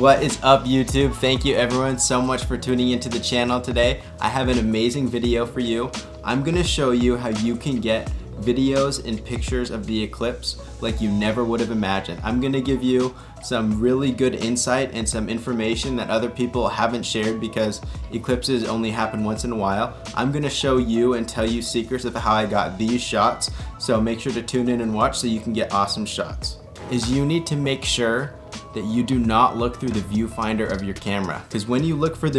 What is up, YouTube? Thank you everyone so much for tuning into the channel today. I have an amazing video for you. I'm gonna show you how you can get videos and pictures of the eclipse like you never would have imagined. I'm gonna give you some really good insight and some information that other people haven't shared because eclipses only happen once in a while. I'm gonna show you and tell you secrets of how I got these shots, so make sure to tune in and watch so you can get awesome shots. You need to make sure that you do not look through the viewfinder of your camera, because when you look from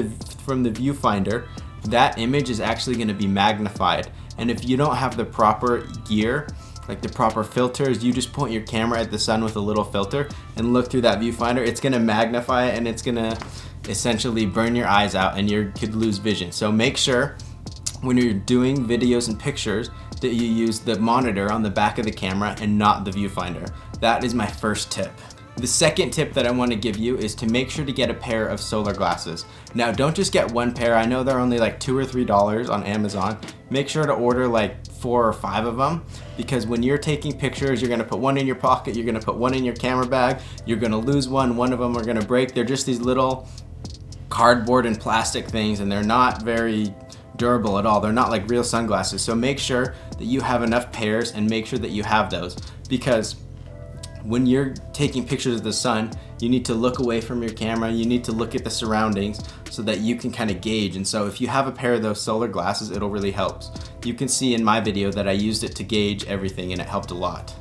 the viewfinder, that image is actually going to be magnified, and if you don't have the proper gear, like the proper filters, you just point your camera at the sun with a little filter and look through that viewfinder, it's going to magnify it and it's going to essentially burn your eyes out and you could lose vision. So make sure when you're doing videos and pictures that you use the monitor on the back of the camera and not the viewfinder. That is my first tip. The second tip that I want to give you is to make sure to get a pair of solar glasses. Now, don't just get one pair. I know they're only like $2 or $3 on Amazon. Make sure to order like 4 or 5 of them, because when you're taking pictures, you're going to put one in your pocket, you're going to put one in your camera bag, you're going to lose one of them are going to break. They're just these little cardboard and plastic things, and they're not very durable at all. They're not like real sunglasses. So make sure that you have enough pairs and make sure that you have those, because when you're taking pictures of the sun, you need to look away from your camera, you need to look at the surroundings so that you can kind of gauge. And so if you have a pair of those solar glasses, it'll really help. You can see in my video that I used it to gauge everything and it helped a lot.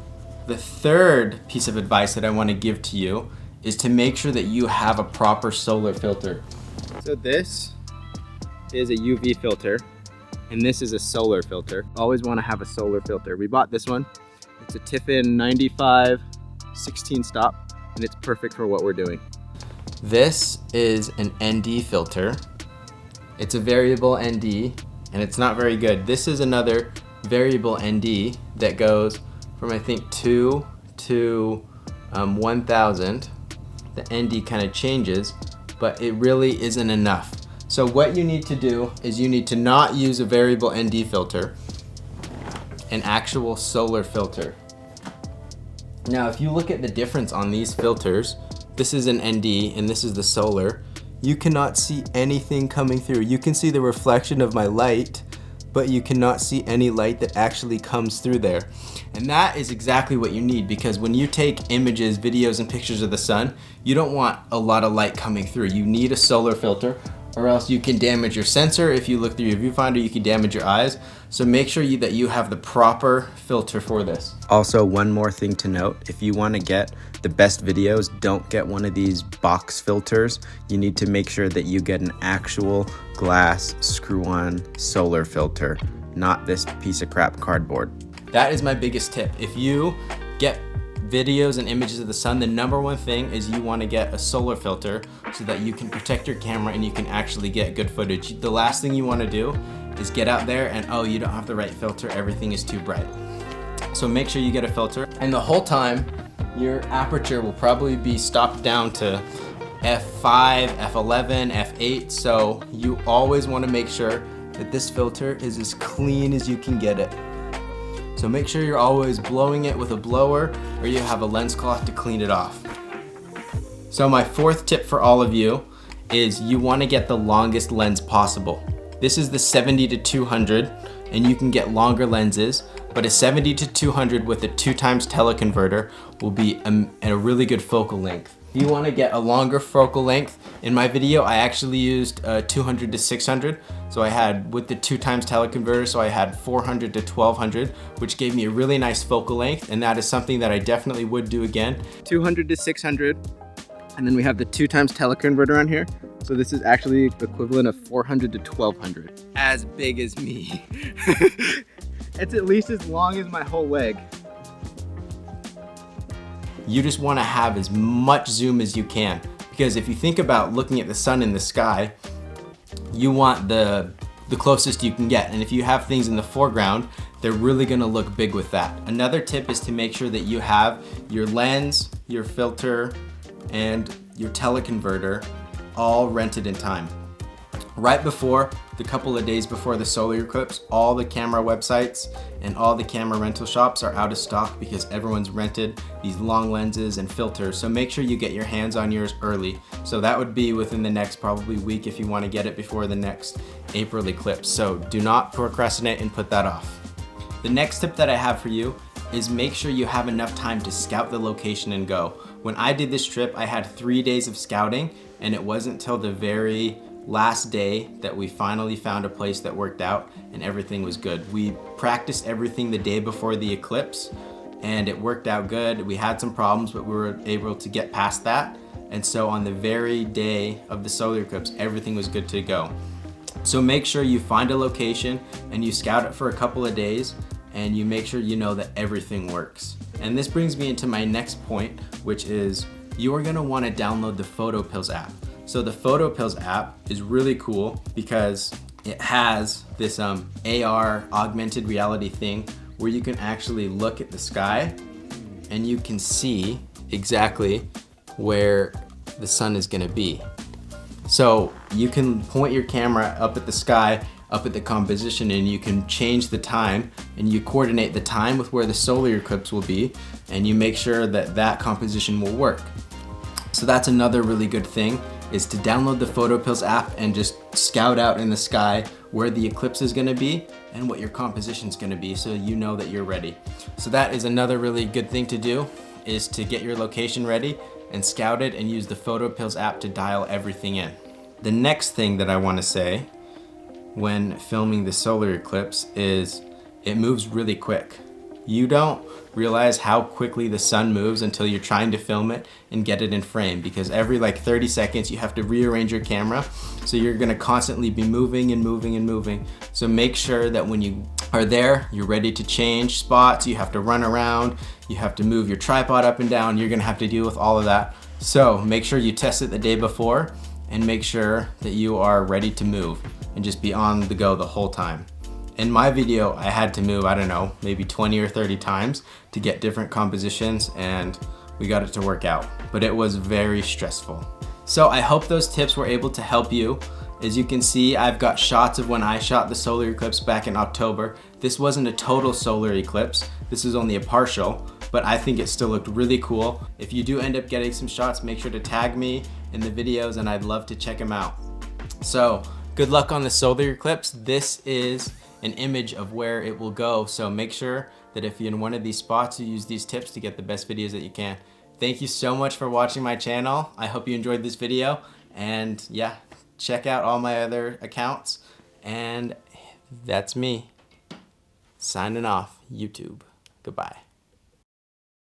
The third piece of advice that I want to give to you is to make sure that you have a proper solar filter. So this is a UV filter and this is a solar filter. Always want to have a solar filter. We bought this one. It's a Tiffin 95 16 stop, and it's perfect for what we're doing. This is an ND filter. It's a variable ND, and it's not very good. This is another variable ND that goes from I think 2 to 1000. The ND kind of changes, but it really isn't enough. So what you need to do is you need to not use a variable ND filter, an actual solar filter. Now, if you look at the difference on these filters, this is an ND and this is the solar, you cannot see anything coming through. You can see the reflection of my light, but you cannot see any light that actually comes through there. And that is exactly what you need, because when you take images, videos, and pictures of the sun, you don't want a lot of light coming through. You need a solar filter, or else you can damage your sensor. If you look through your viewfinder, you can damage your eyes. So make sure that you have the proper filter for this. Also, one more thing to note, if you want to get the best videos, don't get one of these box filters. You need to make sure that you get an actual glass screw-on solar filter, not this piece of crap cardboard. That is my biggest tip. If you get videos and images of the sun, the number one thing is you want to get a solar filter so that you can protect your camera and you can actually get good footage. The last thing you want to do is get out there and oh, you don't have the right filter, everything is too bright. So make sure you get a filter, and the whole time your aperture will probably be stopped down to f5, f11, f8, so you always want to make sure that this filter is as clean as you can get it. So make sure you're always blowing it with a blower, or you have a lens cloth to clean it off. So my fourth tip for all of you is you want to get the longest lens possible. This is the 70 to 200, and you can get longer lenses, but a 70 to 200 with a 2x teleconverter will be a really good focal length. If you want to get a longer focal length, in my video I actually used 200 to 600, so I had with the 2x teleconverter, so I had 400 to 1200, which gave me a really nice focal length, and that is something that I definitely would do again. 200 to 600, and then we have the 2x teleconverter on here, so this is actually the equivalent of 400 to 1200. As big as me. It's at least as long as my whole leg. You just want to have as much zoom as you can, because if you think about looking at the sun in the sky, you want the closest you can get, and if you have things in the foreground, they're really going to look big with that. Another tip is to make sure that you have your lens, your filter, and your teleconverter all rented in time. right before, the couple of days before the solar eclipse, all the camera websites and all the camera rental shops are out of stock because everyone's rented these long lenses and filters. So make sure you get your hands on yours early. So that would be within the next probably week if you want to get it before the next April eclipse. So do not procrastinate and put that off. The next tip that I have for you is make sure you have enough time to scout the location and go. When I did this trip, I had 3 days of scouting, and it wasn't till the very last day that we finally found a place that worked out and everything was good. We practiced everything the day before the eclipse and it worked out good. We had some problems, but we were able to get past that. And so on the very day of the solar eclipse, everything was good to go. So make sure you find a location and you scout it for a couple of days and you make sure you know that everything works. And this brings me into my next point, which is you are gonna wanna download the PhotoPills app. So the PhotoPills app is really cool because it has this AR augmented reality thing where you can actually look at the sky and you can see exactly where the sun is gonna be. So you can point your camera up at the sky, up at the composition, and you can change the time and you coordinate the time with where the solar eclipse will be and you make sure that that composition will work. So that's another really good thing, is to download the PhotoPills app and just scout out in the sky where the eclipse is gonna be and what your composition is gonna be so you know that you're ready. So that is another really good thing to do, is to get your location ready and scout it and use the PhotoPills app to dial everything in. The next thing that I wanna say when filming the solar eclipse is it moves really quick. You don't realize how quickly the sun moves until you're trying to film it and get it in frame, because every like 30 seconds you have to rearrange your camera, so you're gonna constantly be moving and moving and moving. So make sure that when you are there, you're ready to change spots, you have to run around, you have to move your tripod up and down, you're gonna have to deal with all of that. So make sure you test it the day before and make sure that you are ready to move and just be on the go the whole time. In my video, I had to move, I don't know, maybe 20 or 30 times to get different compositions, and we got it to work out, but it was very stressful. So I hope those tips were able to help you. As you can see, I've got shots of when I shot the solar eclipse back in October. This wasn't a total solar eclipse, this is only a partial, but I think it still looked really cool. If you do end up getting some shots, make sure to tag me in the videos and I'd love to check them out. So good luck on the solar eclipse. This is an image of where it will go, so make sure that if you're in one of these spots, you use these tips to get the best videos that you can. Thank you so much for watching my channel. I hope you enjoyed this video, and yeah, check out all my other accounts. And that's me signing off, YouTube. Goodbye.